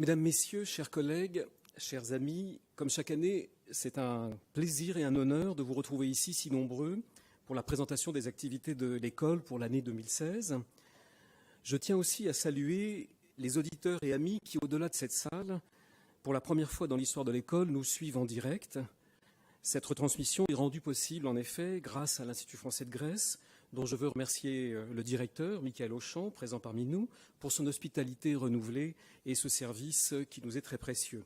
Mesdames, Messieurs, chers collègues, chers amis, comme chaque année, c'est un plaisir et un honneur de vous retrouver ici si nombreux pour la présentation des activités de l'école pour l'année 2016. Je tiens aussi à saluer les auditeurs et amis qui, au-delà de cette salle, pour la première fois dans l'histoire de l'école, nous suivent en direct. Cette retransmission est rendue possible, en effet, grâce à l'Institut français de Grèce, dont je veux remercier le directeur, Michael Auchan, présent parmi nous, pour son hospitalité renouvelée et ce service qui nous est très précieux.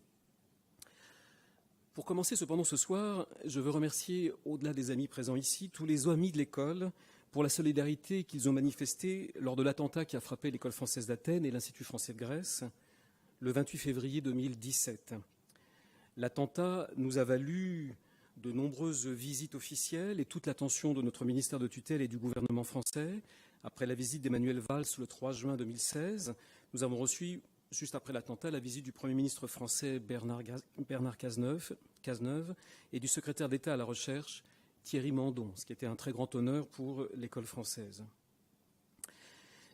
Pour commencer cependant ce soir, je veux remercier, au-delà des amis présents ici, tous les amis de l'école pour la solidarité qu'ils ont manifestée lors de l'attentat qui a frappé l'école française d'Athènes et l'Institut français de Grèce le 28 février 2017. L'attentat nous a valu de nombreuses visites officielles et toute l'attention de notre ministère de tutelle et du gouvernement français. Après la visite d'Emmanuel Valls le 3 juin 2016, nous avons reçu, juste après l'attentat, la visite du Premier ministre français Bernard Cazeneuve et du secrétaire d'État à la Recherche Thierry Mandon, ce qui était un très grand honneur pour l'école française.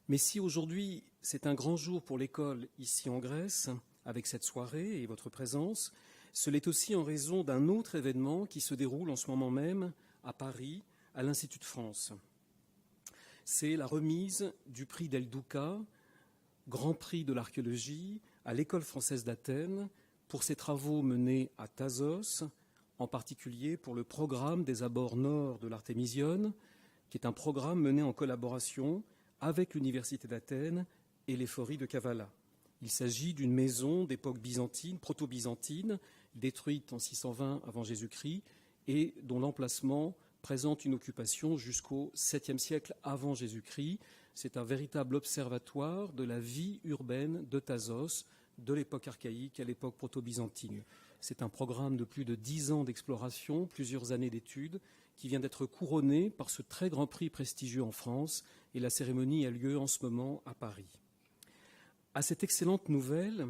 Mais si aujourd'hui c'est un grand jour pour l'école ici en Grèce, avec cette soirée et votre présence, ce l'est aussi en raison d'un autre événement qui se déroule en ce moment même à Paris, à l'Institut de France. C'est la remise du prix Del Duca, Grand Prix de l'archéologie, à l'École française d'Athènes, pour ses travaux menés à Thasos, en particulier pour le programme des abords nord de l'Artémision, qui est un programme mené en collaboration avec l'Université d'Athènes et l'Éphorie de Kavala. Il s'agit d'une maison d'époque byzantine, proto-byzantine, détruite en 620 avant Jésus-Christ et dont l'emplacement présente une occupation jusqu'au 7e siècle avant Jésus-Christ. C'est un véritable observatoire de la vie urbaine de Thasos, de l'époque archaïque à l'époque proto-byzantine. C'est un programme de plus de 10 ans d'exploration, plusieurs années d'études, qui vient d'être couronné par ce très grand prix prestigieux en France, et la cérémonie a lieu en ce moment à Paris. À cette excellente nouvelle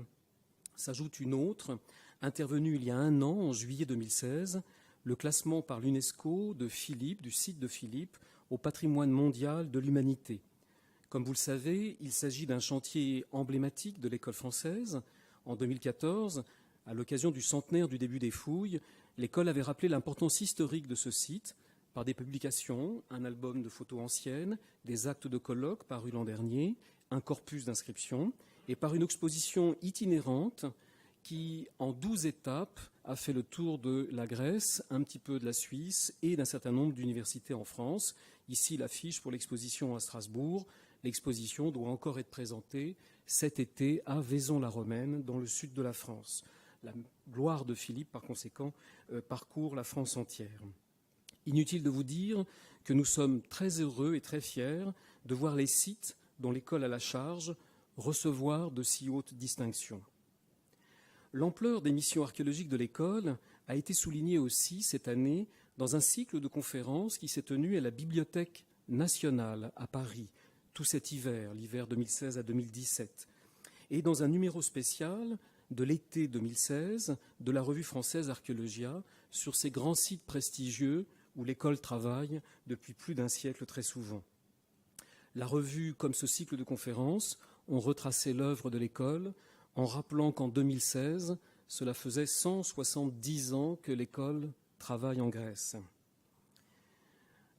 s'ajoute une autre, intervenue il y a un an, en juillet 2016, le classement par l'UNESCO de Philippe, du site de Philippe, au patrimoine mondial de l'humanité. Comme vous le savez, il s'agit d'un chantier emblématique de l'école française. En 2014, à l'occasion du centenaire du début des fouilles, l'école avait rappelé l'importance historique de ce site par des publications, un album de photos anciennes, des actes de colloques parus l'an dernier, un corpus d'inscriptions, et par une exposition itinérante qui, en 12 étapes, a fait le tour de la Grèce, un petit peu de la Suisse et d'un certain nombre d'universités en France. Ici, l'affiche pour l'exposition à Strasbourg. L'exposition doit encore être présentée cet été à Vaison-la-Romaine, dans le sud de la France. La gloire de Philippe, par conséquent, parcourt la France entière. Inutile de vous dire que nous sommes très heureux et très fiers de voir les sites dont l'école a la charge recevoir de si hautes distinctions. L'ampleur des missions archéologiques de l'école a été soulignée aussi cette année dans un cycle de conférences qui s'est tenu à la Bibliothèque nationale à Paris, tout cet hiver, l'hiver 2016 à 2017, et dans un numéro spécial de l'été 2016 de la revue française Archéologia sur ces grands sites prestigieux où l'école travaille depuis plus d'un siècle très souvent. La revue, comme ce cycle de conférences, ont retracé l'œuvre de l'école en rappelant qu'en 2016, cela faisait 170 ans que l'école travaille en Grèce.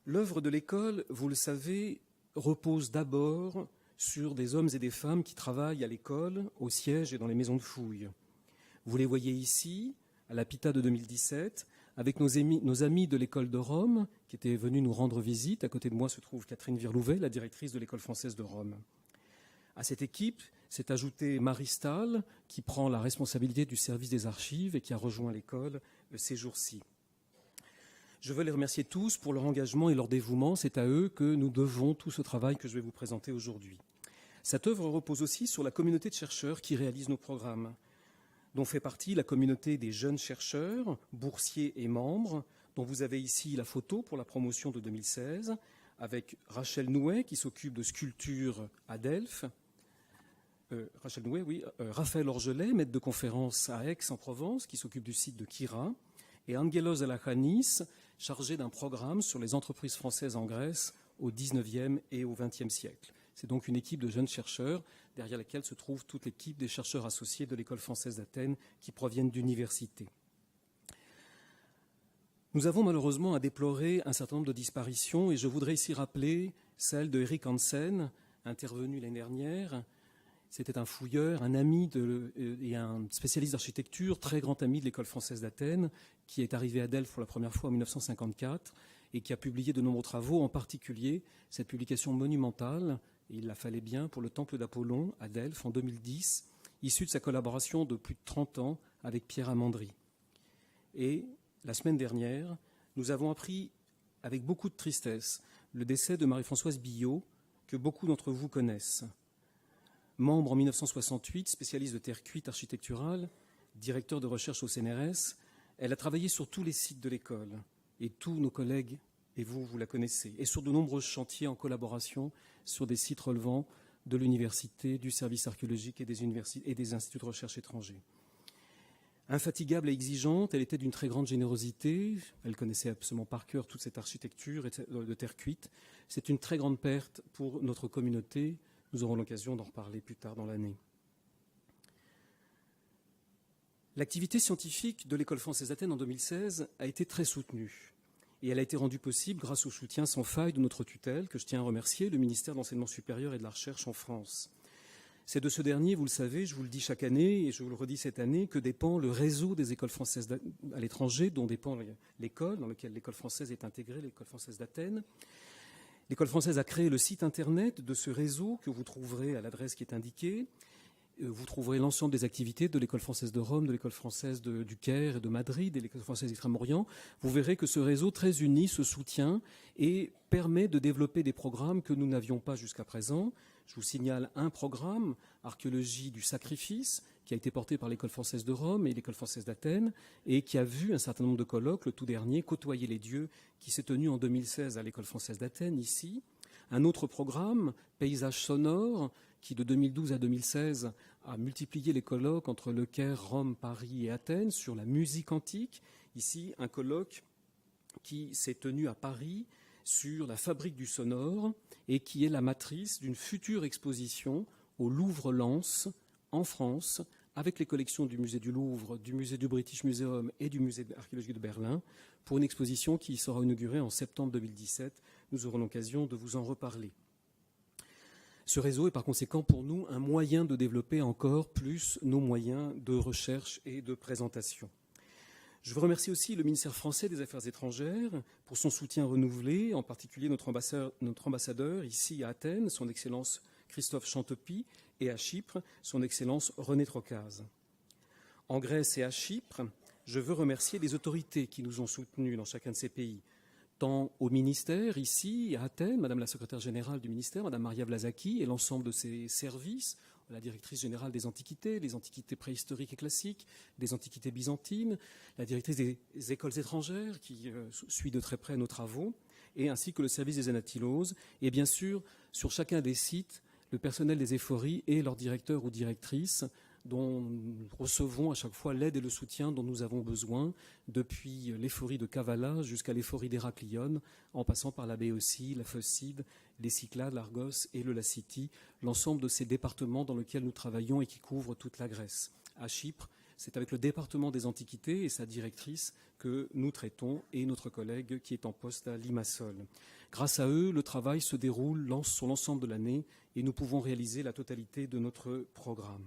L'œuvre de l'école, vous le savez, repose d'abord sur des hommes et des femmes qui travaillent à l'école, au siège et dans les maisons de fouilles. Vous les voyez ici, à la Pita de 2017, avec nos amis de l'école de Rome, qui étaient venus nous rendre visite. À côté de moi se trouve Catherine Virlouvet, la directrice de l'école française de Rome. À cette équipe s'est ajoutée Marie Stahl, qui prend la responsabilité du service des archives et qui a rejoint l'école ces jours-ci. Je veux les remercier tous pour leur engagement et leur dévouement. C'est à eux que nous devons tout ce travail que je vais vous présenter aujourd'hui. Cette œuvre repose aussi sur la communauté de chercheurs qui réalisent nos programmes, dont fait partie la communauté des jeunes chercheurs, boursiers et membres, dont vous avez ici la photo pour la promotion de 2016, avec Rachel Nouet, qui s'occupe de sculpture à Delphes, Raphaël Orgelet, maître de conférence à Aix-en-Provence, qui s'occupe du site de Kira, et Angelos Alachanis, chargé d'un programme sur les entreprises françaises en Grèce au XIXe et au XXe siècle. C'est donc une équipe de jeunes chercheurs derrière laquelle se trouve toute l'équipe des chercheurs associés de l'École française d'Athènes qui proviennent d'universités. Nous avons malheureusement à déplorer un certain nombre de disparitions et je voudrais ici rappeler celle de Erik Hansen, intervenu l'année dernière. C'était un fouilleur, un ami et un spécialiste d'architecture, très grand ami de l'École française d'Athènes, qui est arrivé à Delphes pour la première fois en 1954 et qui a publié de nombreux travaux, en particulier cette publication monumentale, et il la fallait bien, pour le Temple d'Apollon à Delphes en 2010, issue de sa collaboration de plus de 30 ans avec Pierre Amandry. Et la semaine dernière, nous avons appris avec beaucoup de tristesse le décès de Marie-Françoise Billot, que beaucoup d'entre vous connaissent. Membre en 1968, spécialiste de terre cuite architecturale, directeur de recherche au CNRS, elle a travaillé sur tous les sites de l'école. Et tous nos collègues, et vous la connaissez, et sur de nombreux chantiers en collaboration sur des sites relevant de l'université, du service archéologique et des instituts de recherche étrangers. Infatigable et exigeante, elle était d'une très grande générosité. Elle connaissait absolument par cœur toute cette architecture de terre cuite. C'est une très grande perte pour notre communauté. Nous aurons l'occasion d'en reparler plus tard dans l'année. L'activité scientifique de l'École française d'Athènes en 2016 a été très soutenue. Et elle a été rendue possible grâce au soutien sans faille de notre tutelle, que je tiens à remercier, le ministère de l'Enseignement supérieur et de la Recherche en France. C'est de ce dernier, vous le savez, je vous le dis chaque année, et je vous le redis cette année, que dépend le réseau des écoles françaises à l'étranger, dont dépend l'école dans laquelle l'école française est intégrée, l'école française d'Athènes. L'école française a créé le site internet de ce réseau que vous trouverez à l'adresse qui est indiquée. Vous trouverez l'ensemble des activités de l'école française de Rome, de l'école française du Caire et de Madrid et de l'école française d'Extrême-Orient. Vous verrez que ce réseau très uni se soutient et permet de développer des programmes que nous n'avions pas jusqu'à présent. Je vous signale un programme, Archéologie du sacrifice, qui a été porté par l'École française de Rome et l'École française d'Athènes, et qui a vu un certain nombre de colloques, le tout dernier, Côtoyer les dieux, qui s'est tenu en 2016 à l'École française d'Athènes, ici. Un autre programme, Paysage sonore, qui de 2012 à 2016 a multiplié les colloques entre Le Caire, Rome, Paris et Athènes sur la musique antique. Ici, un colloque qui s'est tenu à Paris sur la fabrique du sonore et qui est la matrice d'une future exposition au Louvre-Lens en France avec les collections du musée du Louvre, du musée du British Museum et du musée d'archéologie de Berlin pour une exposition qui sera inaugurée en septembre 2017. Nous aurons l'occasion de vous en reparler. Ce réseau est par conséquent pour nous un moyen de développer encore plus nos moyens de recherche et de présentation. Je veux remercier aussi le ministère français des Affaires étrangères pour son soutien renouvelé, en particulier notre ambassadeur ici à Athènes, son Excellence Christophe Chantepie, et à Chypre, son Excellence René Trocaz. En Grèce et à Chypre, je veux remercier les autorités qui nous ont soutenus dans chacun de ces pays, tant au ministère, ici à Athènes, Madame la secrétaire générale du ministère, Madame Maria Vlasaki, et l'ensemble de ses services, la directrice générale des antiquités, les antiquités préhistoriques et classiques, des antiquités byzantines, la directrice des écoles étrangères qui suit de très près nos travaux, et ainsi que le service des anatyloses, et bien sûr, sur chacun des sites, le personnel des éphories et leurs directeurs ou directrices, dont nous recevons à chaque fois l'aide et le soutien dont nous avons besoin, depuis l'éphorie de Kavala jusqu'à l'éphorie d'Héraclione, en passant par la Béotie, la Phocide, les Cyclades, l'Argos et le Lacitie, l'ensemble de ces départements dans lesquels nous travaillons et qui couvrent toute la Grèce. À Chypre, c'est avec le département des Antiquités et sa directrice que nous traitons, et notre collègue qui est en poste à Limassol. Grâce à eux, le travail se déroule sur l'ensemble de l'année et nous pouvons réaliser la totalité de notre programme.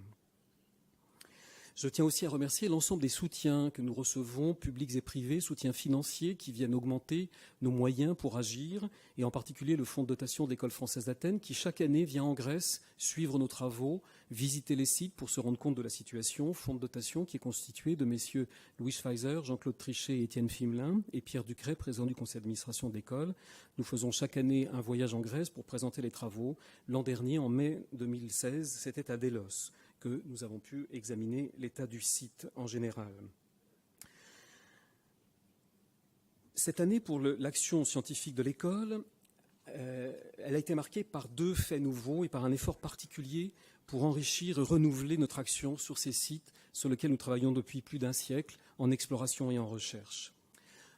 Je tiens aussi à remercier l'ensemble des soutiens que nous recevons, publics et privés, soutiens financiers qui viennent augmenter nos moyens pour agir, et en particulier le fonds de dotation de l'École française d'Athènes qui chaque année vient en Grèce suivre nos travaux, visiter les sites pour se rendre compte de la situation. Fonds de dotation qui est constitué de messieurs Louis Schweizer, Jean-Claude Trichet, Étienne Fimelin et Pierre Ducret, président du conseil d'administration de l'école. Nous faisons chaque année un voyage en Grèce pour présenter les travaux. L'an dernier, en mai 2016, c'était à Délos que nous avons pu examiner l'état du site en général. Cette année, pour l'action scientifique de l'école, elle a été marquée par deux faits nouveaux et par un effort particulier pour enrichir et renouveler notre action sur ces sites sur lesquels nous travaillons depuis plus d'un siècle en exploration et en recherche.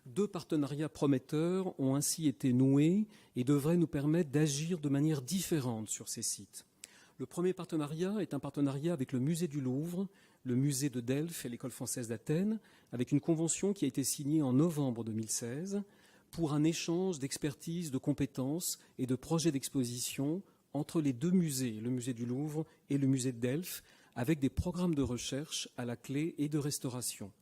2 partenariats prometteurs ont ainsi été noués et devraient nous permettre d'agir de manière différente sur ces sites. Le premier partenariat est un partenariat avec le musée du Louvre, le musée de Delphes et l'École française d'Athènes, avec une convention qui a été signée en novembre 2016 pour un échange d'expertise, de compétences et de projets d'exposition entre les 2 musées, le musée du Louvre et le musée de Delphes, avec des programmes de recherche à la clé et de restauration.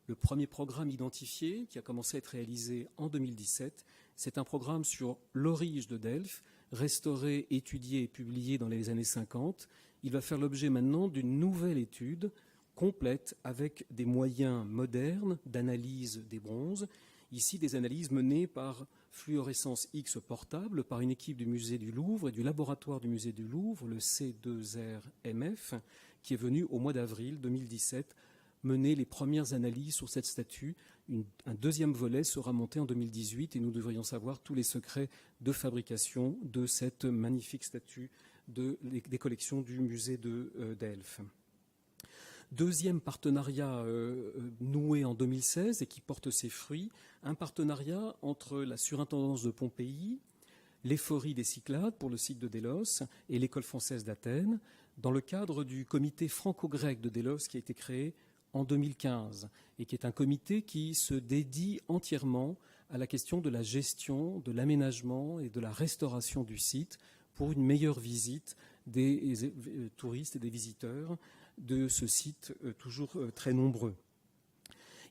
Le premier programme identifié, qui a commencé à être réalisé en 2017, c'est un programme sur l'Aurige de Delphes, restauré, étudié et publié dans les années 50. Il va faire l'objet maintenant d'une nouvelle étude complète avec des moyens modernes d'analyse des bronzes. Ici, des analyses menées par fluorescence X portable par une équipe du musée du Louvre et du laboratoire du musée du Louvre, le C2RMF, qui est venu au mois d'avril 2017 mener les premières analyses sur cette statue. Un deuxième volet sera monté en 2018 et nous devrions savoir tous les secrets de fabrication de cette magnifique statue des collections du musée de Delphes. Deuxième partenariat noué en 2016 et qui porte ses fruits, un partenariat entre la surintendance de Pompéi, l'Éphorie des Cyclades pour le site de Délos et l'École française d'Athènes, dans le cadre du comité franco-grec de Délos qui a été créé en 2015 et qui est un comité qui se dédie entièrement à la question de la gestion, de l'aménagement et de la restauration du site pour une meilleure visite des touristes et des visiteurs de ce site toujours très nombreux.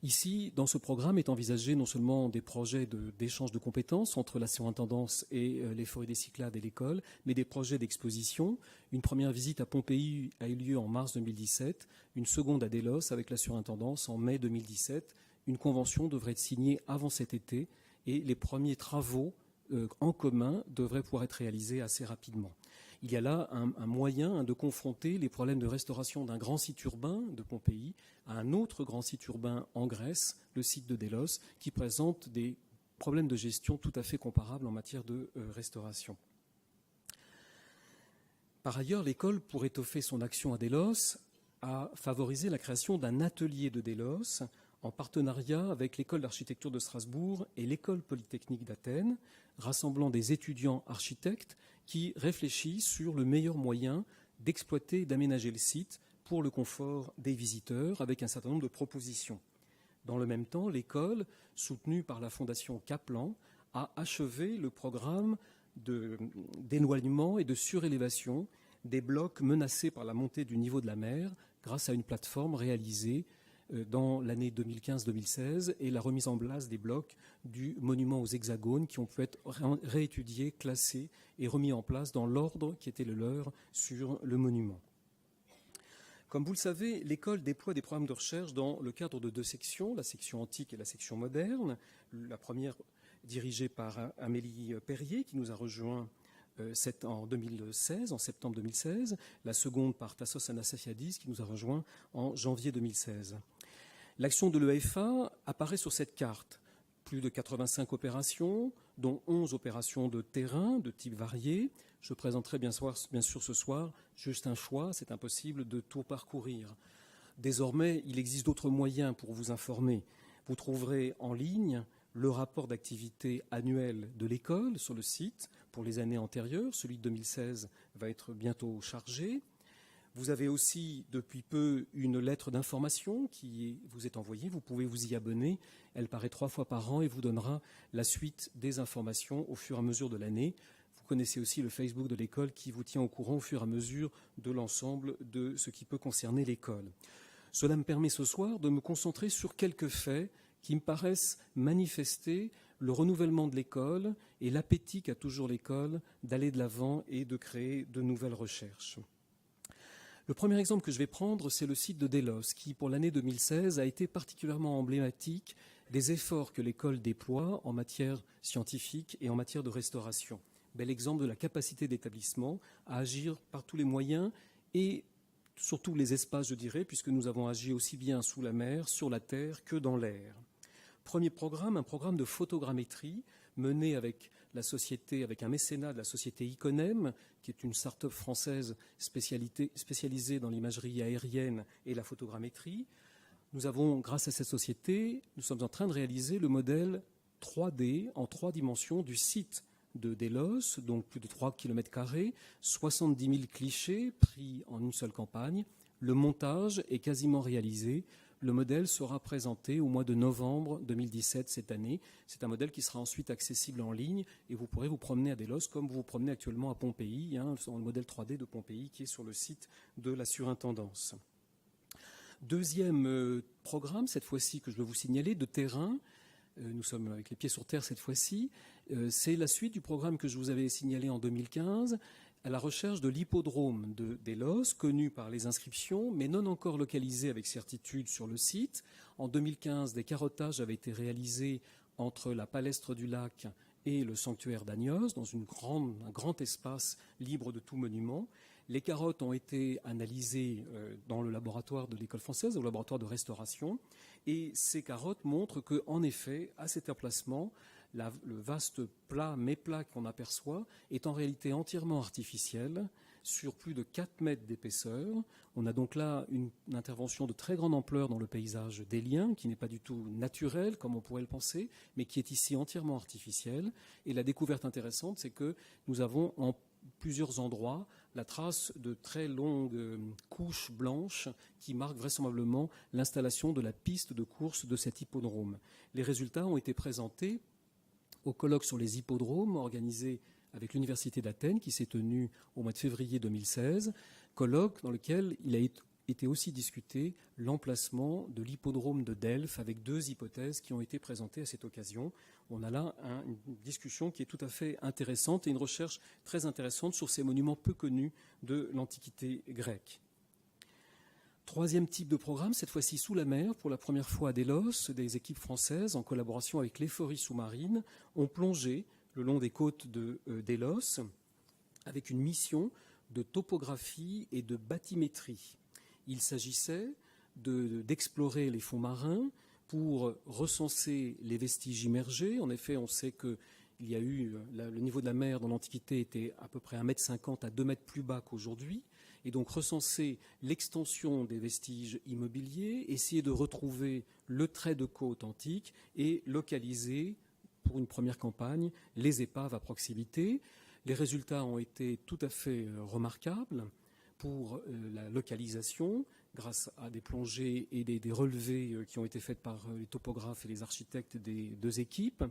Ici, dans ce programme, est envisagé non seulement des projets d'échange de compétences entre la surintendance et les forêts des Cyclades et l'école, mais des projets d'exposition. Une première visite à Pompéi a eu lieu en mars 2017, une seconde à Délos avec la surintendance en mai 2017. Une convention devrait être signée avant cet été et les premiers travaux en commun devraient pouvoir être réalisés assez rapidement. Il y a là un moyen de confronter les problèmes de restauration d'un grand site urbain de Pompéi à un autre grand site urbain en Grèce, le site de Délos, qui présente des problèmes de gestion tout à fait comparables en matière de restauration. Par ailleurs, l'école, pour étoffer son action à Délos, a favorisé la création d'un atelier de Délos en partenariat avec l'école d'architecture de Strasbourg et l'école polytechnique d'Athènes, rassemblant des étudiants architectes qui réfléchissent sur le meilleur moyen d'exploiter et d'aménager le site pour le confort des visiteurs avec un certain nombre de propositions. Dans le même temps, l'école, soutenue par la fondation Kaplan, a achevé le programme d'éloignement et de surélévation des blocs menacés par la montée du niveau de la mer grâce à une plateforme réalisée dans l'année 2015-2016 et la remise en place des blocs du monument aux hexagones qui ont pu être réétudiés, classés et remis en place dans l'ordre qui était le leur sur le monument. Comme vous le savez, l'école déploie des programmes de recherche dans le cadre de 2 sections, la section antique et la section moderne. La première dirigée par Amélie Perrier qui nous a rejoint en 2016, en septembre 2016. La seconde par Tassos Anastassiadis qui nous a rejoint en janvier 2016. L'action de l'EFA apparaît sur cette carte. Plus de 85 opérations, dont 11 opérations de terrain de type varié. Je présenterai bien sûr ce soir juste un choix, c'est impossible de tout parcourir. Désormais, il existe d'autres moyens pour vous informer. Vous trouverez en ligne le rapport d'activité annuel de l'école sur le site pour les années antérieures. Celui de 2016 va être bientôt chargé. Vous avez aussi depuis peu une lettre d'information qui vous est envoyée. Vous pouvez vous y abonner. Elle paraît 3 fois par an et vous donnera la suite des informations au fur et à mesure de l'année. Vous connaissez aussi le Facebook de l'école qui vous tient au courant au fur et à mesure de l'ensemble de ce qui peut concerner l'école. Cela me permet ce soir de me concentrer sur quelques faits qui me paraissent manifester le renouvellement de l'école et l'appétit qu'a toujours l'école d'aller de l'avant et de créer de nouvelles recherches. Le premier exemple que je vais prendre, c'est le site de Délos, qui, pour l'année 2016, a été particulièrement emblématique des efforts que l'école déploie en matière scientifique et en matière de restauration. Bel exemple de la capacité d'établissement à agir par tous les moyens et sur tous les espaces, je dirais, puisque nous avons agi aussi bien sous la mer, sur la terre que dans l'air. Premier programme, un programme de photogrammétrie mené avec la société, avec un mécénat de la société Iconem, qui est une start-up française spécialisée dans l'imagerie aérienne et la photogrammétrie. Nous avons, grâce à cette société, nous sommes en train de réaliser le modèle 3D en 3 dimensions du site de Délos, donc plus de 3 km², 70 000 clichés pris en une seule campagne. Le montage est quasiment réalisé. Le modèle sera présenté au mois de novembre 2017 cette année. C'est un modèle qui sera ensuite accessible en ligne et vous pourrez vous promener à Délos comme vous vous promenez actuellement à Pompéi, le modèle 3D de Pompéi qui est sur le site de la surintendance. Deuxième programme, cette fois-ci que je veux vous signaler, de terrain. Nous sommes avec les pieds sur terre cette fois-ci. C'est la suite du programme que je vous avais signalé en 2015 à la recherche de l'hippodrome de Délos, connu par les inscriptions, mais non encore localisé avec certitude sur le site. En 2015, des carottages avaient été réalisés entre la palestre du lac et le sanctuaire d'Agnos, dans un grand espace libre de tout monument. Les carottes ont été analysées dans le laboratoire de l'École française, au laboratoire de restauration, et ces carottes montrent qu'en effet, à cet emplacement, le vaste méplat qu'on aperçoit est en réalité entièrement artificiel, sur plus de 4 mètres d'épaisseur. On a donc là une intervention de très grande ampleur dans le paysage délien, qui n'est pas du tout naturel, comme on pourrait le penser, mais qui est ici entièrement artificiel. Et la découverte intéressante, c'est que nous avons en plusieurs endroits la trace de très longues couches blanches qui marquent vraisemblablement l'installation de la piste de course de cet hippodrome. Les résultats ont été présentés au colloque sur les hippodromes organisé avec l'Université d'Athènes qui s'est tenu au mois de février 2016, colloque dans lequel il a été aussi discuté l'emplacement de l'hippodrome de Delphes avec 2 hypothèses qui ont été présentées à cette occasion. On a là une discussion qui est tout à fait intéressante et une recherche très intéressante sur ces monuments peu connus de l'Antiquité grecque. Troisième type de programme, cette fois-ci sous la mer, pour la première fois à Délos, des équipes françaises, en collaboration avec l'Ephorie sous-marine, ont plongé le long des côtes de Délos avec une mission de topographie et de bathymétrie. Il s'agissait d'explorer les fonds marins pour recenser les vestiges immergés. En effet, on sait que le niveau de la mer dans l'Antiquité était à peu près 1,50 m à 2 mètres plus bas qu'aujourd'hui. Et donc recenser l'extension des vestiges immobiliers, essayer de retrouver le trait de côte antique et localiser, pour une première campagne, les épaves à proximité. Les résultats ont été tout à fait remarquables pour la localisation, grâce à des plongées et des relevés qui ont été faits par les topographes et les architectes des 2 équipes.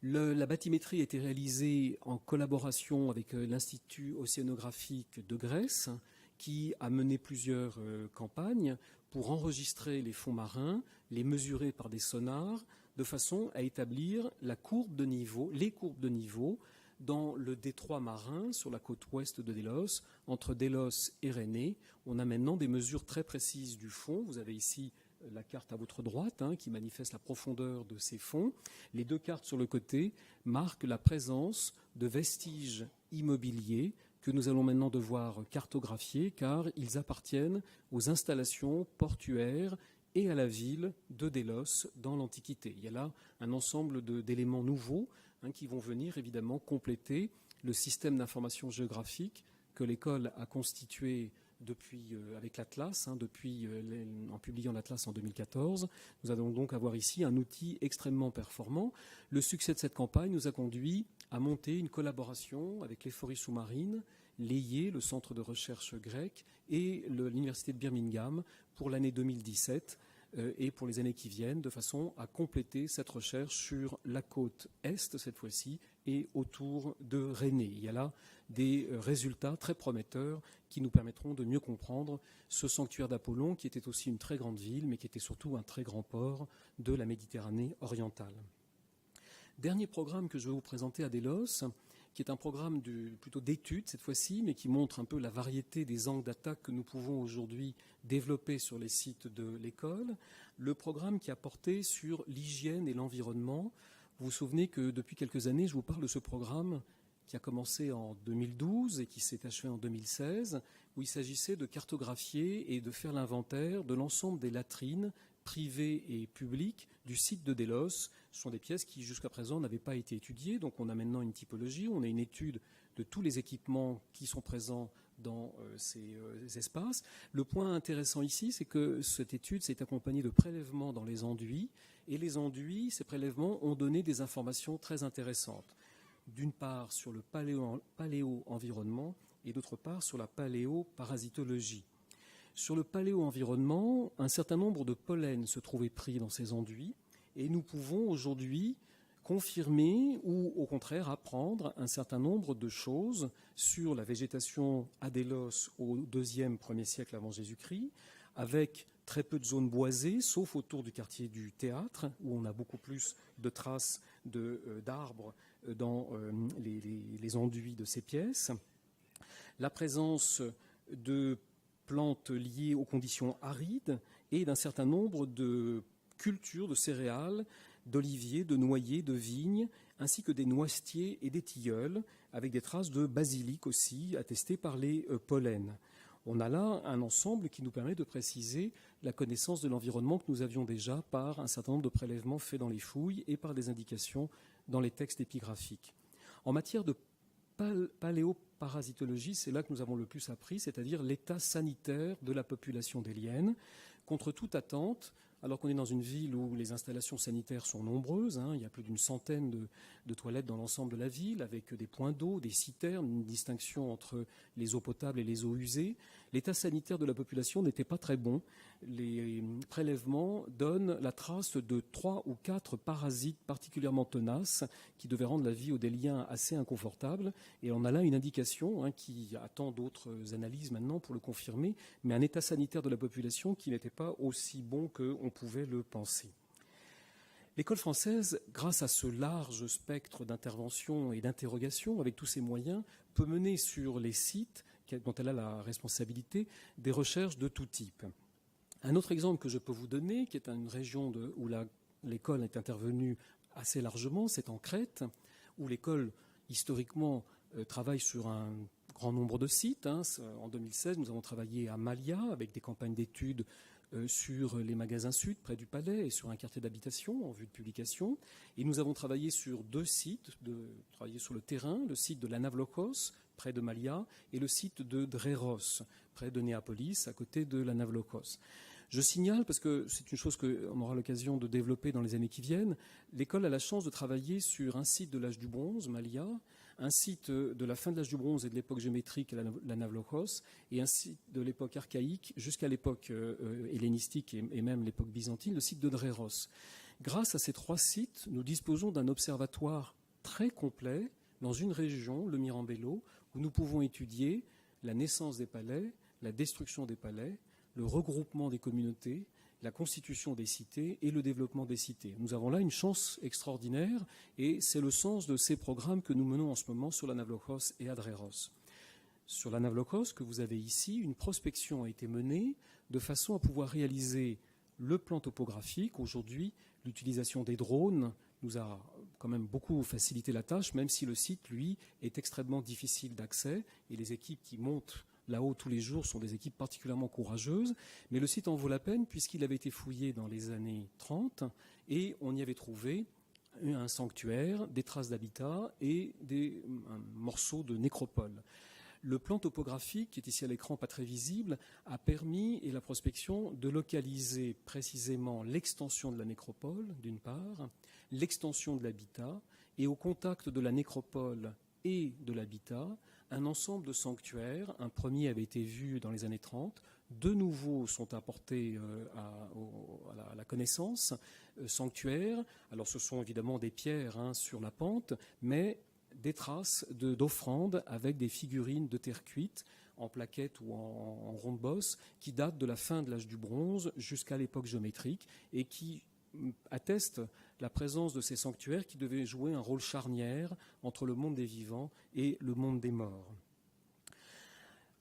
La bathymétrie a été réalisée en collaboration avec l'Institut océanographique de Grèce, qui a mené plusieurs campagnes pour enregistrer les fonds marins, les mesurer par des sonars, de façon à établir les courbes de niveau dans le détroit marin sur la côte ouest de Délos, entre Délos et Rhénée. On a maintenant des mesures très précises du fond. Vous avez ici la carte à votre droite qui manifeste la profondeur de ces fonds. Les 2 cartes sur le côté marquent la présence de vestiges immobiliers que nous allons maintenant devoir cartographier car ils appartiennent aux installations portuaires et à la ville de Délos dans l'Antiquité. Il y a là un ensemble d'éléments nouveaux qui vont venir évidemment compléter le système d'information géographique que l'école a constitué avec l'Atlas, en publiant l'Atlas en 2014. Nous allons donc avoir ici un outil extrêmement performant. Le succès de cette campagne nous a conduit à monter une collaboration avec l'Ephorie sous-marine, l'EIE, le centre de recherche grec, et l'Université de Birmingham pour l'année 2017 et pour les années qui viennent, de façon à compléter cette recherche sur la côte est, cette fois-ci, et autour de Rhénée. Il y a là des résultats très prometteurs qui nous permettront de mieux comprendre ce sanctuaire d'Apollon, qui était aussi une très grande ville, mais qui était surtout un très grand port de la Méditerranée orientale. Dernier programme que je vais vous présenter à Délos, qui est un programme plutôt d'études cette fois-ci, mais qui montre un peu la variété des angles d'attaque que nous pouvons aujourd'hui développer sur les sites de l'école. Le programme qui a porté sur l'hygiène et l'environnement. Vous vous souvenez que depuis quelques années, je vous parle de ce programme qui a commencé en 2012 et qui s'est achevé en 2016, où il s'agissait de cartographier et de faire l'inventaire de l'ensemble des latrines privées et publiques du site de Délos. Ce sont des pièces qui jusqu'à présent n'avaient pas été étudiées, donc on a maintenant une typologie, on a une étude de tous les équipements qui sont présents dans ces espaces. Le point intéressant ici, c'est que cette étude s'est accompagnée de prélèvements dans les enduits, et les enduits, ces prélèvements, ont donné des informations très intéressantes. D'une part sur le paléo-environnement et d'autre part sur la paléoparasitologie. Sur le paléo-environnement, un certain nombre de pollens se trouvaient pris dans ces enduits, et nous pouvons aujourd'hui confirmer ou au contraire apprendre un certain nombre de choses sur la végétation à Délos au 2e, 1er siècle avant Jésus-Christ, avec très peu de zones boisées, sauf autour du quartier du Théâtre, où on a beaucoup plus de traces d'arbres dans les enduits de ces pièces. La présence de plantes liées aux conditions arides et d'un certain nombre de cultures de céréales, d'oliviers, de noyers, de vignes, ainsi que des noisetiers et des tilleuls, avec des traces de basilic aussi, attestées par les pollens. On a là un ensemble qui nous permet de préciser la connaissance de l'environnement que nous avions déjà par un certain nombre de prélèvements faits dans les fouilles et par des indications dans les textes épigraphiques. En matière de paléoparasitologie, c'est là que nous avons le plus appris, c'est-à-dire l'état sanitaire de la population délienne. Contre toute attente, alors qu'on est dans une ville où les installations sanitaires sont nombreuses, il y a plus d'une centaine de toilettes dans l'ensemble de la ville, avec des points d'eau, des citernes, une distinction entre les eaux potables et les eaux usées. L'état sanitaire de la population n'était pas très bon. Les prélèvements donnent la trace de 3 ou 4 parasites particulièrement tenaces qui devaient rendre la vie aux Déliens assez inconfortable. Et on a là une indication qui attend d'autres analyses maintenant pour le confirmer, mais un état sanitaire de la population qui n'était pas aussi bon qu'on pouvait le penser. L'école française, grâce à ce large spectre d'intervention et d'interrogation, avec tous ses moyens, peut mener sur les sites dont elle a la responsabilité des recherches de tout type. Un autre exemple que je peux vous donner, qui est une région où l'école est intervenue assez largement, c'est en Crète, où l'école, historiquement, travaille sur un grand nombre de sites. En 2016, nous avons travaillé à Malia, avec des campagnes d'études sur les magasins sud, près du palais, et sur un quartier d'habitation en vue de publication. Et nous avons travaillé sur 2 sites, travaillé sur le terrain, le site de l'Anavlokos, près de Malia, et le site de Dreros, près de Néapolis, à côté de l'Anavlokos. Je signale, parce que c'est une chose qu'on aura l'occasion de développer dans les années qui viennent, l'école a la chance de travailler sur un site de l'âge du bronze, Malia, un site de la fin de l'âge du bronze et de l'époque géométrique, l'Anavlokos, et un site de l'époque archaïque jusqu'à l'époque hellénistique et même l'époque byzantine, le site de Dreros. Grâce à ces 3 sites, nous disposons d'un observatoire très complet dans une région, le Mirambello, où nous pouvons étudier la naissance des palais, la destruction des palais, le regroupement des communautés, la constitution des cités et le développement des cités. Nous avons là une chance extraordinaire et c'est le sens de ces programmes que nous menons en ce moment sur l'Anavlokos et à Dreros. Sur l'Anavlokos, que vous avez ici, une prospection a été menée de façon à pouvoir réaliser le plan topographique. Aujourd'hui, l'utilisation des drones nous a quand même beaucoup facilité la tâche, même si le site, lui, est extrêmement difficile d'accès et les équipes qui montent là-haut tous les jours sont des équipes particulièrement courageuses, mais le site en vaut la peine puisqu'il avait été fouillé dans les années 30 et on y avait trouvé un sanctuaire, des traces d'habitat et un morceau de nécropole. Le plan topographique, qui est ici à l'écran pas très visible, a permis, et la prospection, de localiser précisément l'extension de la nécropole, d'une part, l'extension de l'habitat, et au contact de la nécropole et de l'habitat, un ensemble de sanctuaires. Un premier avait été vu dans les années 30, 2 nouveaux sont apportés à la connaissance, sanctuaires. Alors ce sont évidemment des pierres sur la pente, mais des traces d'offrandes avec des figurines de terre cuite en plaquettes ou en ronde-bosse qui datent de la fin de l'âge du bronze jusqu'à l'époque géométrique et qui attestent la présence de ces sanctuaires qui devaient jouer un rôle charnière entre le monde des vivants et le monde des morts.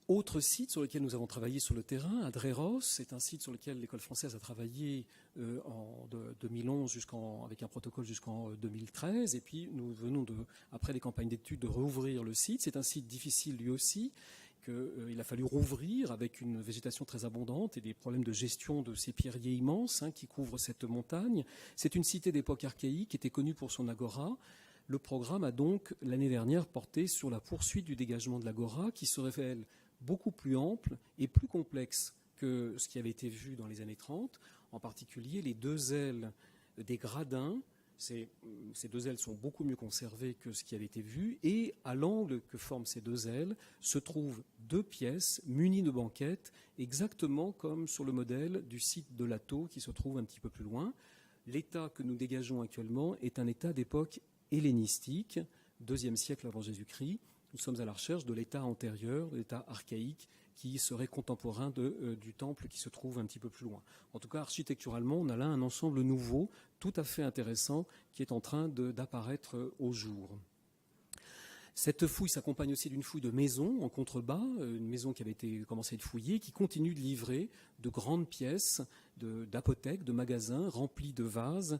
Autre site sur lequel nous avons travaillé sur le terrain, à Dreros, c'est un site sur lequel l'école française a travaillé de 2011 avec un protocole jusqu'en 2013, et puis nous venons, après les campagnes d'études, de rouvrir le site. C'est un site difficile lui aussi, qu'il a fallu rouvrir avec une végétation très abondante et des problèmes de gestion de ces pierriers immenses qui couvrent cette montagne. C'est une cité d'époque archaïque qui était connue pour son agora, Le programme a donc, l'année dernière, porté sur la poursuite du dégagement de l'agora, qui se révèle beaucoup plus ample et plus complexe que ce qui avait été vu dans les années 30, en particulier les deux ailes des gradins. Ces deux ailes sont beaucoup mieux conservées que ce qui avait été vu, et à l'angle que forment ces deux ailes se trouvent deux pièces munies de banquettes, exactement comme sur le modèle du site de Lato qui se trouve un petit peu plus loin. L'état que nous dégageons actuellement est un état d'époque hellénistique, 2e siècle avant Jésus-Christ. Nous sommes à la recherche de l'état antérieur, de l'état archaïque, qui serait contemporain du temple qui se trouve un petit peu plus loin. En tout cas, architecturalement, on a là un ensemble nouveau, tout à fait intéressant, qui est en train d'apparaître au jour. Cette fouille s'accompagne aussi d'une fouille de maison en contrebas, une maison qui avait été commencée à être fouillée, qui continue de livrer de grandes pièces d'apothèques, de magasins remplis de vases,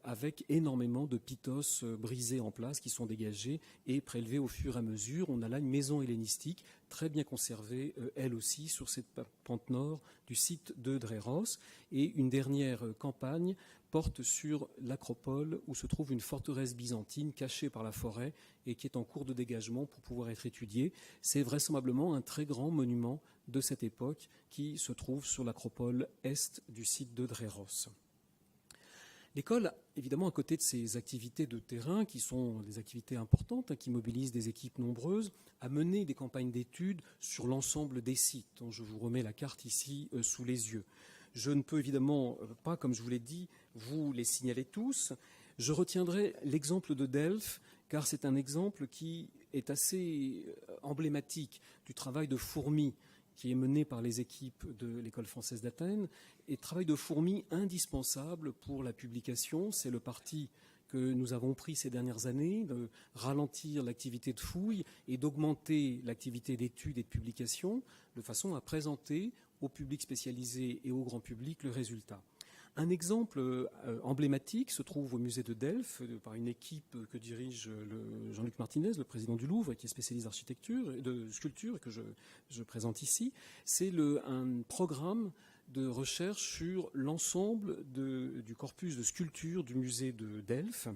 avec énormément de pitos brisés en place qui sont dégagés et prélevés au fur et à mesure. On a là une maison hellénistique très bien conservée, elle aussi, sur cette pente nord du site de Dreiros. Et une dernière campagne porte sur l'acropole où se trouve une forteresse byzantine cachée par la forêt et qui est en cours de dégagement pour pouvoir être étudiée. C'est vraisemblablement un très grand monument de cette époque qui se trouve sur l'acropole est du site de Dreiros. L'école, évidemment, à côté de ces activités de terrain, qui sont des activités importantes, qui mobilisent des équipes nombreuses, a mené des campagnes d'études sur l'ensemble des sites, dont je vous remets la carte ici sous les yeux. Je ne peux évidemment pas, comme je vous l'ai dit, vous les signaler tous. Je retiendrai l'exemple de Delphes, car c'est un exemple qui est assez emblématique du travail de fourmi qui est mené par les équipes de l'École française d'Athènes, et travail de fourmi indispensable pour la publication. C'est le parti que nous avons pris ces dernières années, de ralentir l'activité de fouille et d'augmenter l'activité d'études et de publication, de façon à présenter au public spécialisé et au grand public le résultat. Un exemple emblématique se trouve au musée de Delphes par une équipe que dirige Jean-Luc Martinez, le président du Louvre, qui est spécialiste d'architecture et de sculpture et que je présente ici. C'est un programme de recherche sur l'ensemble du corpus de sculpture du musée de Delphes.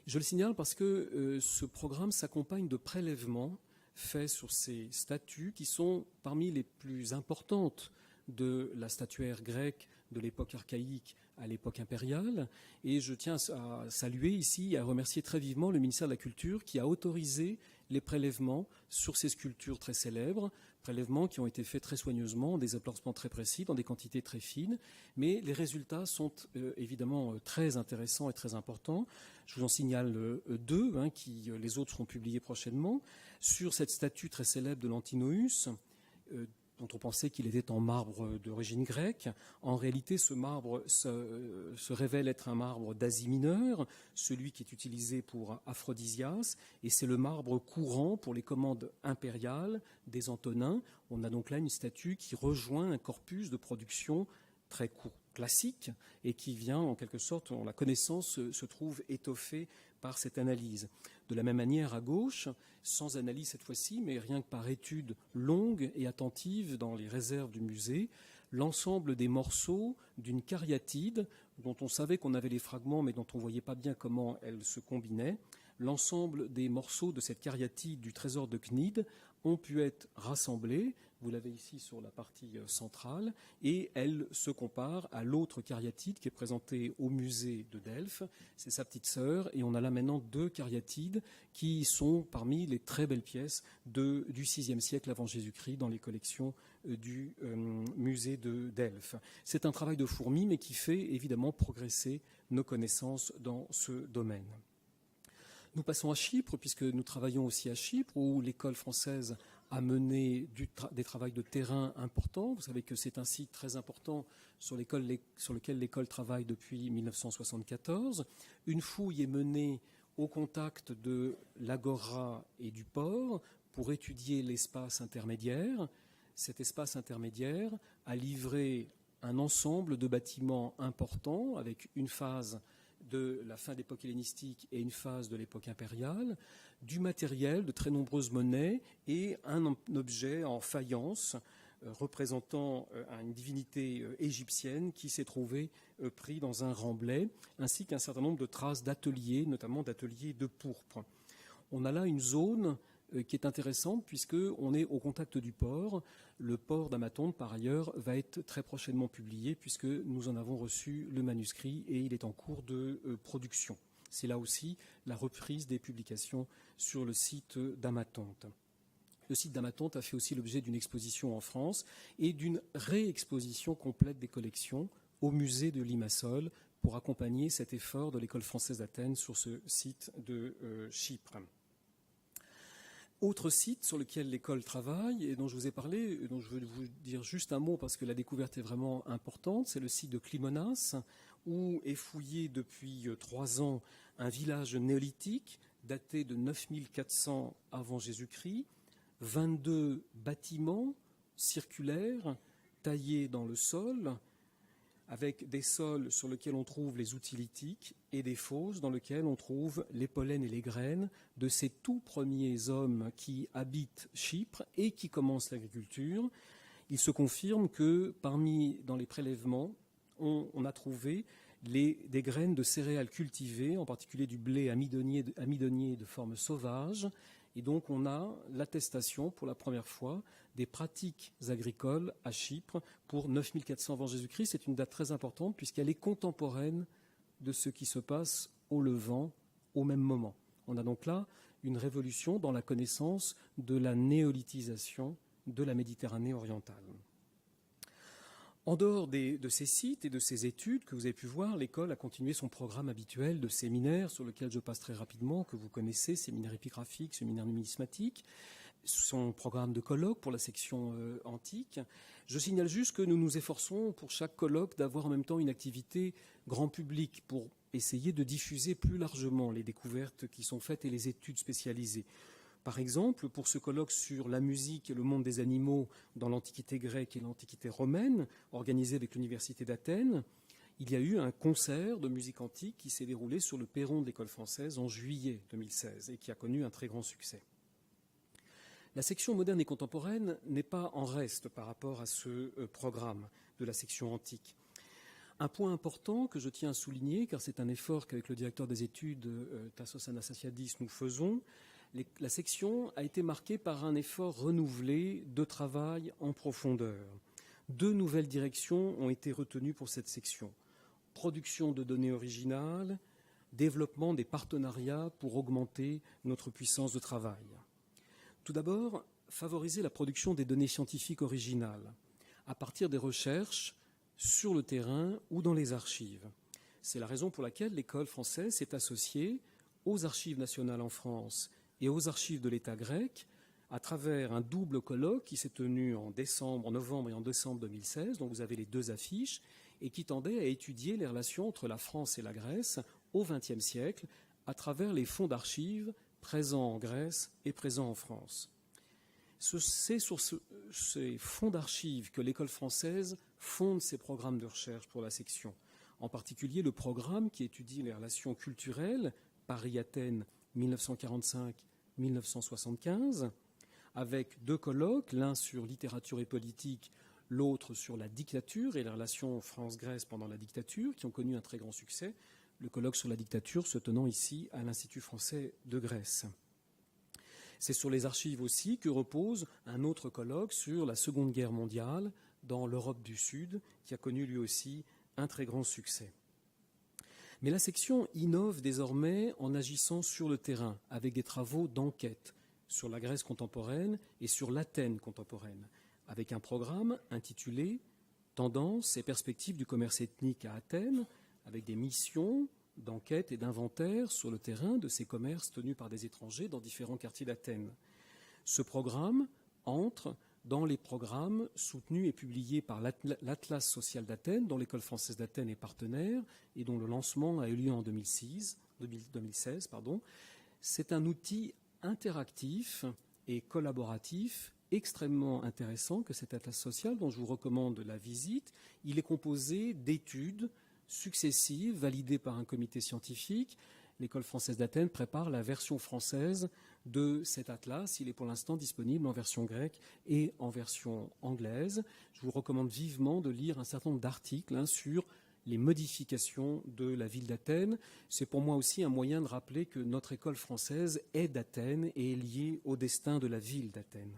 Je le signale parce que ce programme s'accompagne de prélèvements faits sur ces statues qui sont parmi les plus importantes de la statuaire grecque de l'époque archaïque à l'époque impériale. Et je tiens à saluer ici et à remercier très vivement le ministère de la Culture qui a autorisé les prélèvements sur ces sculptures très célèbres, prélèvements qui ont été faits très soigneusement, des emplacements très précis, dans des quantités très fines. Mais les résultats sont évidemment très intéressants et très importants. Je vous en signale deux, les autres seront publiés prochainement. Sur cette statue très célèbre de l'Antinoüs, dont on pensait qu'il était en marbre d'origine grecque. En réalité, ce marbre se révèle être un marbre d'Asie mineure, celui qui est utilisé pour Aphrodisias, et c'est le marbre courant pour les commandes impériales des Antonins. On a donc là une statue qui rejoint un corpus de production très classique et qui vient, en quelque sorte, la connaissance se trouve étoffée par cette analyse. De la même manière, à gauche, sans analyse cette fois-ci, mais rien que par étude longue et attentive dans les réserves du musée, l'ensemble des morceaux d'une cariatide, dont on savait qu'on avait les fragments, mais dont on ne voyait pas bien comment elle se combinait, l'ensemble des morceaux de cette cariatide du trésor de Cnide ont pu être rassemblés. Vous l'avez ici sur la partie centrale, et elle se compare à l'autre cariatide qui est présentée au musée de Delphes. C'est sa petite sœur, et on a là maintenant deux cariatides qui sont parmi les très belles pièces du VIe siècle avant Jésus-Christ dans les collections du musée de Delphes. C'est un travail de fourmi, mais qui fait évidemment progresser nos connaissances dans ce domaine. Nous passons à Chypre, puisque nous travaillons aussi à Chypre, où l'école française a mené des travaux de terrain importants. Vous savez que c'est un site très important sur lequel l'école travaille depuis 1974. Une fouille est menée au contact de l'agora et du port pour étudier l'espace intermédiaire. Cet espace intermédiaire a livré un ensemble de bâtiments importants avec une phase de la fin de l'époque hellénistique et une phase de l'époque impériale, du matériel, de très nombreuses monnaies et un objet en faïence représentant une divinité égyptienne qui s'est trouvée pris dans un remblai, ainsi qu'un certain nombre de traces d'ateliers, notamment d'ateliers de pourpre. On a là une zone qui est intéressante puisqu'on est au contact du port. Le port d'Amathonte, par ailleurs, va être très prochainement publié puisque nous en avons reçu le manuscrit et il est en cours de production. C'est là aussi la reprise des publications sur le site d'Amathonte. Le site d'Amathonte a fait aussi l'objet d'une exposition en France et d'une réexposition complète des collections au musée de Limassol pour accompagner cet effort de l'École française d'Athènes sur ce site de Chypre. Autre site sur lequel l'école travaille et dont je vous ai parlé, dont je veux vous dire juste un mot parce que la découverte est vraiment importante, c'est le site de Climonas où est fouillé depuis 3 ans un village néolithique daté de 9400 avant Jésus-Christ, 22 bâtiments circulaires taillés dans le sol, avec des sols sur lesquels on trouve les outils lithiques et des fosses dans lesquelles on trouve les pollens et les graines de ces tout premiers hommes qui habitent Chypre et qui commencent l'agriculture. Il se confirme que dans les prélèvements, on a trouvé des graines de céréales cultivées, en particulier du blé amidonnier de forme sauvage. Et donc on a l'attestation pour la première fois des pratiques agricoles à Chypre pour 9400 avant Jésus-Christ. C'est une date très importante puisqu'elle est contemporaine de ce qui se passe au Levant au même moment. On a donc là une révolution dans la connaissance de la néolithisation de la Méditerranée orientale. En dehors de ces sites et de ces études que vous avez pu voir, l'école a continué son programme habituel de séminaires sur lequel je passe très rapidement, que vous connaissez, séminaires épigraphiques, séminaires numismatiques, son programme de colloques pour la section antique. Je signale juste que nous nous efforçons pour chaque colloque d'avoir en même temps une activité grand public pour essayer de diffuser plus largement les découvertes qui sont faites et les études spécialisées. Par exemple, pour ce colloque sur la musique et le monde des animaux dans l'Antiquité grecque et l'Antiquité romaine, organisé avec l'Université d'Athènes, il y a eu un concert de musique antique qui s'est déroulé sur le perron de l'École française en juillet 2016 et qui a connu un très grand succès. La section moderne et contemporaine n'est pas en reste par rapport à ce programme de la section antique. Un point important que je tiens à souligner, car c'est un effort qu'avec le directeur des études, Tassos Anastasiadis, nous faisons, la section a été marquée par un effort renouvelé de travail en profondeur. 2 nouvelles directions ont été retenues pour cette section. Production de données originales, développement des partenariats pour augmenter notre puissance de travail. Tout d'abord, favoriser la production des données scientifiques originales à partir des recherches sur le terrain ou dans les archives. C'est la raison pour laquelle l'école française s'est associée aux archives nationales en France et aux archives de l'État grec à travers un double colloque qui s'est tenu en novembre et en décembre 2016, dont vous avez les 2 affiches, et qui tendait à étudier les relations entre la France et la Grèce au XXe siècle à travers les fonds d'archives présents en Grèce et présents en France. C'est sur ces fonds d'archives que l'école française fonde ses programmes de recherche pour la section, en particulier le programme qui étudie les relations culturelles Paris-Athènes 1945-1975, avec 2 colloques, l'un sur littérature et politique, l'autre sur la dictature et les relations France-Grèce pendant la dictature, qui ont connu un très grand succès, le colloque sur la dictature se tenant ici à l'Institut français de Grèce. C'est sur les archives aussi que repose un autre colloque sur la Seconde Guerre mondiale dans l'Europe du Sud, qui a connu lui aussi un très grand succès. Mais la section innove désormais en agissant sur le terrain, avec des travaux d'enquête sur la Grèce contemporaine et sur l'Athènes contemporaine, avec un programme intitulé « Tendances et perspectives du commerce ethnique à Athènes », avec des missions d'enquête et d'inventaire sur le terrain de ces commerces tenus par des étrangers dans différents quartiers d'Athènes. Ce programme entre dans les programmes soutenus et publiés par l'Atlas social d'Athènes, dont l'École française d'Athènes est partenaire et dont le lancement a eu lieu en 2016. C'est un outil interactif et collaboratif extrêmement intéressant que cet Atlas social, dont je vous recommande la visite. Il est composé d'études successives validées par un comité scientifique. L'École française d'Athènes prépare la version française de cet atlas. Il est pour l'instant disponible en version grecque et en version anglaise. Je vous recommande vivement de lire un certain nombre d'articles sur les modifications de la ville d'Athènes. C'est pour moi aussi un moyen de rappeler que notre école française est d'Athènes et est liée au destin de la ville d'Athènes.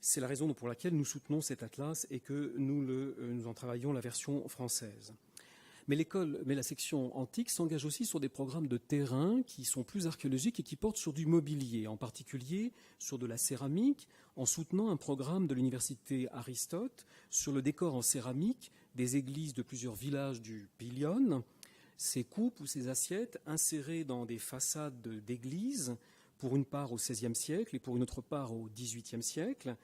C'est la raison pour laquelle nous soutenons cet atlas et que nous en travaillons la version française. Mais la section antique s'engage aussi sur des programmes de terrain qui sont plus archéologiques et qui portent sur du mobilier, en particulier sur de la céramique, en soutenant un programme de l'université Aristote sur le décor en céramique des églises de plusieurs villages du Pylion, ces coupes ou ces assiettes insérées dans des façades d'églises, pour une part au XVIe siècle et pour une autre part au XVIIIe siècle,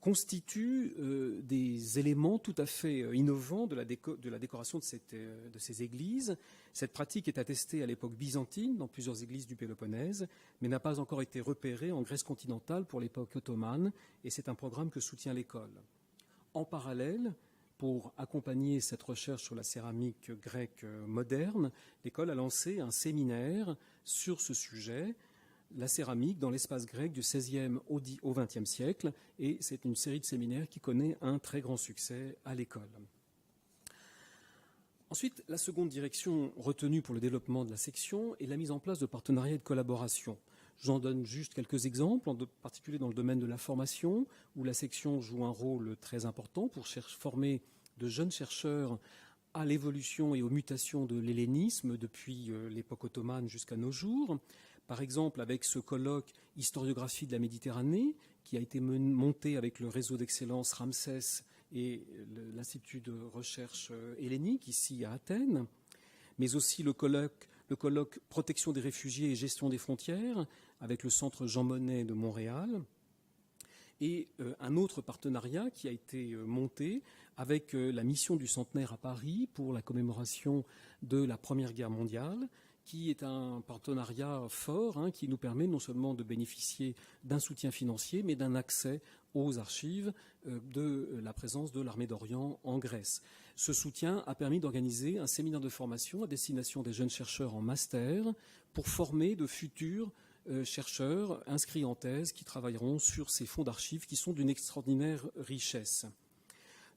constituent des éléments tout à fait innovants de la décoration de ces églises. Cette pratique est attestée à l'époque byzantine dans plusieurs églises du Péloponnèse, mais n'a pas encore été repérée en Grèce continentale pour l'époque ottomane, et c'est un programme que soutient l'école. En parallèle, pour accompagner cette recherche sur la céramique grecque moderne, l'école a lancé un séminaire sur ce sujet, la céramique dans l'espace grec du XVIe au XXe siècle, et c'est une série de séminaires qui connaît un très grand succès à l'école. Ensuite, la seconde direction retenue pour le développement de la section est la mise en place de partenariats et de collaborations. J'en donne juste quelques exemples, en particulier dans le domaine de la formation, où la section joue un rôle très important pour former de jeunes chercheurs à l'évolution et aux mutations de l'hellénisme depuis l'époque ottomane jusqu'à nos jours. Par exemple, avec ce colloque « Historiographie de la Méditerranée » qui a été monté avec le réseau d'excellence Ramsès et l'Institut de recherche hellénique ici à Athènes, mais aussi le colloque « Protection des réfugiés et gestion des frontières » avec le Centre Jean Monnet de Montréal, et un autre partenariat qui a été monté avec la mission du centenaire à Paris pour la commémoration de la Première Guerre mondiale, qui est un partenariat fort qui nous permet non seulement de bénéficier d'un soutien financier, mais d'un accès aux archives de la présence de l'armée d'Orient en Grèce. Ce soutien a permis d'organiser un séminaire de formation à destination des jeunes chercheurs en master pour former de futurs chercheurs inscrits en thèse qui travailleront sur ces fonds d'archives qui sont d'une extraordinaire richesse.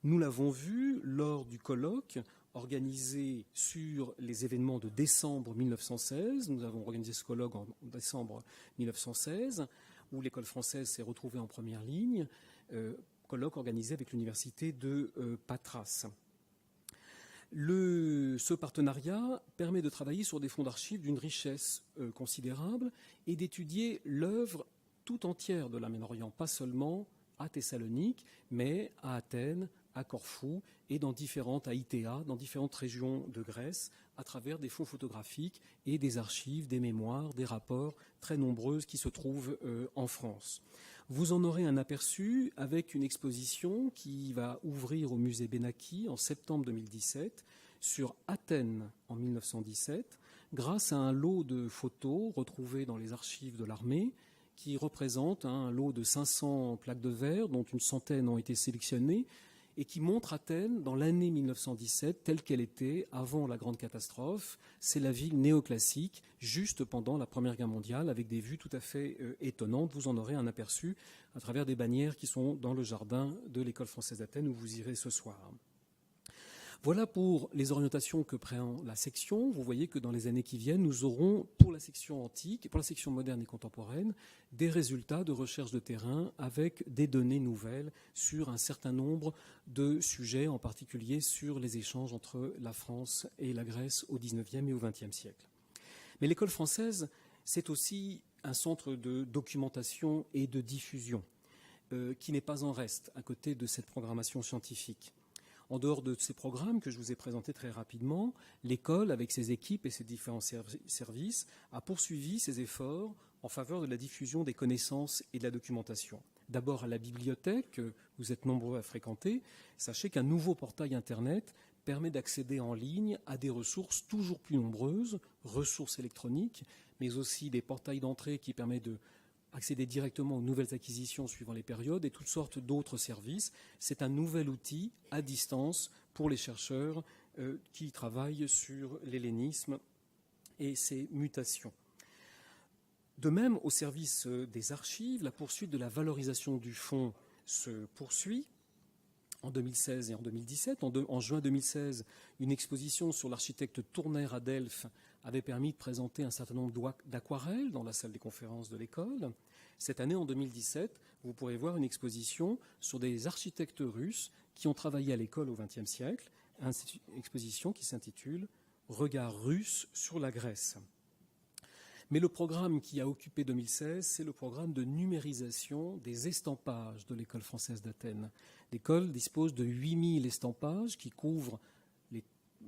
Nous l'avons vu lors du colloque organisé sur les événements de décembre 1916. Nous avons organisé ce colloque en décembre 1916, où l'école française s'est retrouvée en première ligne, colloque organisé avec l'université de Patras. Ce partenariat permet de travailler sur des fonds d'archives d'une richesse considérable et d'étudier l'œuvre tout entière de la Moyen-Orient, pas seulement à Thessalonique, mais à Athènes, à Corfou et à Itéa, dans différentes régions de Grèce, à travers des fonds photographiques et des archives, des mémoires, des rapports très nombreuses qui se trouvent en France. Vous en aurez un aperçu avec une exposition qui va ouvrir au musée Benaki en septembre 2017 sur Athènes en 1917, grâce à un lot de photos retrouvées dans les archives de l'armée, qui représente un lot de 500 plaques de verre, dont une centaine ont été sélectionnées, et qui montre Athènes dans l'année 1917 telle qu'elle était avant la grande catastrophe. C'est la ville néoclassique, juste pendant la Première Guerre mondiale, avec des vues tout à fait étonnantes. Vous en aurez un aperçu à travers des bannières qui sont dans le jardin de l'École française d'Athènes où vous irez ce soir. Voilà pour les orientations que prend la section. Vous voyez que dans les années qui viennent, nous aurons pour la section antique, pour la section moderne et contemporaine, des résultats de recherche de terrain avec des données nouvelles sur un certain nombre de sujets, en particulier sur les échanges entre la France et la Grèce au XIXe et au XXe siècle. Mais l'école française, c'est aussi un centre de documentation et de diffusion qui n'est pas en reste à côté de cette programmation scientifique. En dehors de ces programmes que je vous ai présentés très rapidement, l'école, avec ses équipes et ses différents services, a poursuivi ses efforts en faveur de la diffusion des connaissances et de la documentation. D'abord à la bibliothèque, que vous êtes nombreux à fréquenter. Sachez qu'un nouveau portail Internet permet d'accéder en ligne à des ressources toujours plus nombreuses, ressources électroniques, mais aussi des portails d'entrée qui permettent d'accéder directement aux nouvelles acquisitions suivant les périodes et toutes sortes d'autres services. C'est un nouvel outil à distance pour les chercheurs qui travaillent sur l'hellénisme et ses mutations. De même, au service des archives, la poursuite de la valorisation du fonds se poursuit. En 2016 et en 2017. En juin 2016, une exposition sur l'architecte Tournaire à Delphes avait permis de présenter un certain nombre d'aquarelles dans la salle des conférences de l'école. Cette année, en 2017, vous pourrez voir une exposition sur des architectes russes qui ont travaillé à l'école au XXe siècle, une exposition qui s'intitule « Regard russe sur la Grèce ». Mais le programme qui a occupé 2016, c'est le programme de numérisation des estampages de l'École française d'Athènes. L'école dispose de 8000 estampages qui couvrent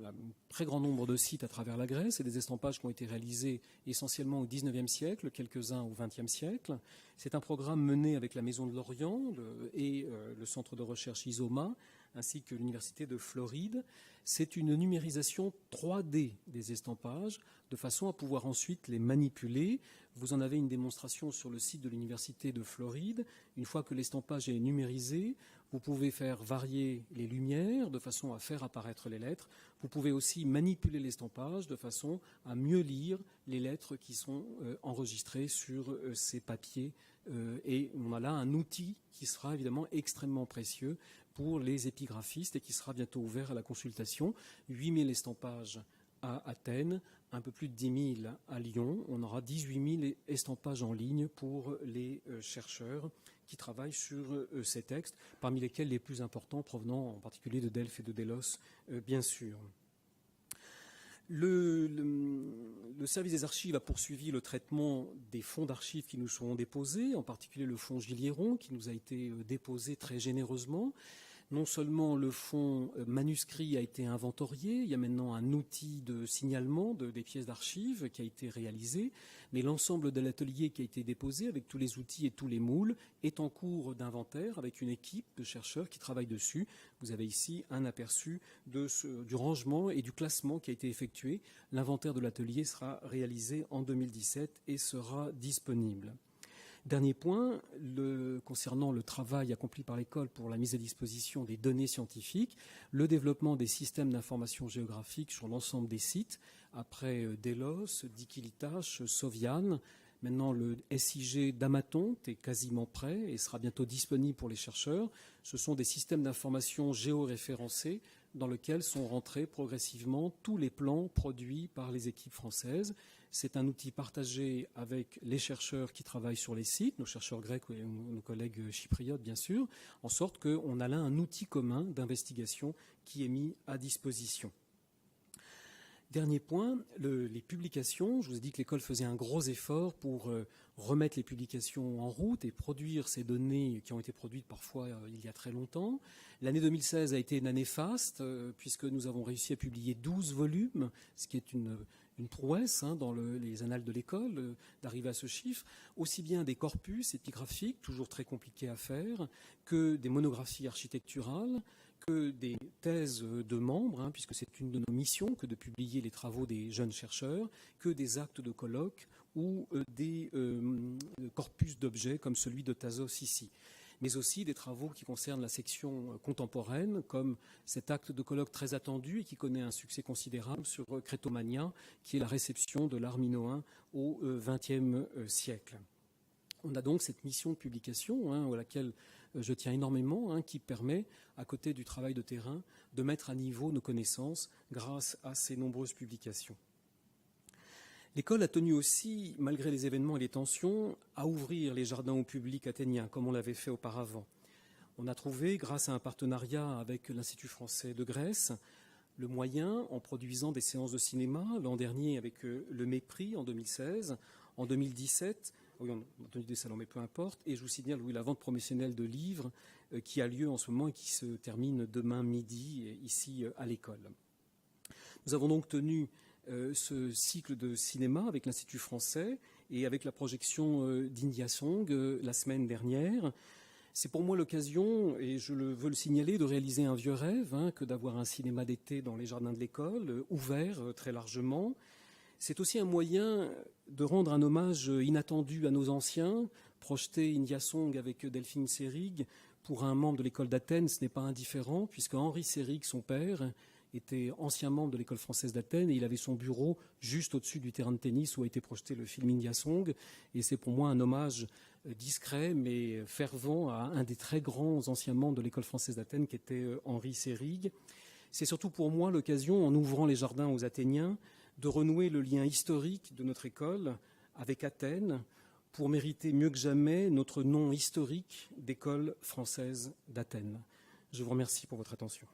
un très grand nombre de sites à travers la Grèce et des estampages qui ont été réalisés essentiellement au XIXe siècle, quelques-uns au XXe siècle. C'est un programme mené avec la Maison de l'Orient et le centre de recherche ISOMA, ainsi que l'Université de Floride. C'est une numérisation 3D des estampages, de façon à pouvoir ensuite les manipuler. Vous en avez une démonstration sur le site de l'Université de Floride. Une fois que l'estampage est numérisé, vous pouvez faire varier les lumières de façon à faire apparaître les lettres. Vous pouvez aussi manipuler l'estampage de façon à mieux lire les lettres qui sont enregistrées sur ces papiers. Et on a là un outil qui sera évidemment extrêmement précieux pour les épigraphistes et qui sera bientôt ouvert à la consultation. 8000 estampages à Athènes, un peu plus de 10 000 à Lyon. On aura 18 000 estampages en ligne pour les chercheurs qui travaillent sur ces textes, parmi lesquels les plus importants provenant en particulier de Delphes et de Délos, bien sûr. Le service des archives a poursuivi le traitement des fonds d'archives qui nous seront déposés, en particulier le fonds Gilliéron qui nous a été déposé très généreusement. Non seulement le fonds manuscrit a été inventorié, il y a maintenant un outil de signalement des pièces d'archives qui a été réalisé, mais l'ensemble de l'atelier qui a été déposé avec tous les outils et tous les moules est en cours d'inventaire avec une équipe de chercheurs qui travaillent dessus. Vous avez ici un aperçu du rangement et du classement qui a été effectué. L'inventaire de l'atelier sera réalisé en 2017 et sera disponible. Dernier point, concernant le travail accompli par l'école pour la mise à disposition des données scientifiques, le développement des systèmes d'information géographique sur l'ensemble des sites, après Délos, Dikilitas, Soviane. Maintenant, le SIG d'Amatonte est quasiment prêt et sera bientôt disponible pour les chercheurs. Ce sont des systèmes d'information géoréférencés dans lesquels sont rentrés progressivement tous les plans produits par les équipes françaises. C'est un outil partagé avec les chercheurs qui travaillent sur les sites, nos chercheurs grecs et nos collègues chypriotes, bien sûr, en sorte qu'on a là un outil commun d'investigation qui est mis à disposition. Dernier point, les publications. Je vous ai dit que l'école faisait un gros effort pour remettre les publications en route et produire ces données qui ont été produites parfois il y a très longtemps. L'année 2016 a été une année faste puisque nous avons réussi à publier 12 volumes, ce qui est une prouesse dans les annales de l'école d'arriver à ce chiffre, aussi bien des corpus épigraphiques, toujours très compliqués à faire, que des monographies architecturales, que des thèses de membres, puisque c'est une de nos missions que de publier les travaux des jeunes chercheurs, que des actes de colloque ou des corpus d'objets comme celui de Thasos ici, mais aussi des travaux qui concernent la section contemporaine, comme cet acte de colloque très attendu et qui connaît un succès considérable sur Crétomania, qui est la réception de l'art minoen au XXe siècle. On a donc cette mission de publication à laquelle je tiens énormément, qui permet, à côté du travail de terrain, de mettre à niveau nos connaissances grâce à ces nombreuses publications. L'école a tenu aussi, malgré les événements et les tensions, à ouvrir les jardins au public athénien, comme on l'avait fait auparavant. On a trouvé, grâce à un partenariat avec l'Institut français de Grèce, le moyen, en produisant des séances de cinéma, l'an dernier avec le Mépris en 2016, en 2017, oui, on a tenu des salons, mais peu importe, et je vous signale, la vente promotionnelle de livres qui a lieu en ce moment et qui se termine demain midi, ici à l'école. Nous avons donc tenu ce cycle de cinéma avec l'Institut français et avec la projection d'India Song la semaine dernière. C'est pour moi l'occasion, et je veux le signaler, de réaliser un vieux rêve, que d'avoir un cinéma d'été dans les jardins de l'école, ouvert très largement. C'est aussi un moyen de rendre un hommage inattendu à nos anciens. Projeter India Song avec Delphine Seyrig, pour un membre de l'école d'Athènes, ce n'est pas indifférent, puisque Henri Seyrig, son père, était ancien membre de l'école française d'Athènes et il avait son bureau juste au-dessus du terrain de tennis où a été projeté le film India Song. Et c'est pour moi un hommage discret mais fervent à un des très grands anciens membres de l'école française d'Athènes qui était Henri Seyrig. C'est surtout pour moi l'occasion, en ouvrant les jardins aux Athéniens, de renouer le lien historique de notre école avec Athènes pour mériter mieux que jamais notre nom historique d'école française d'Athènes. Je vous remercie pour votre attention.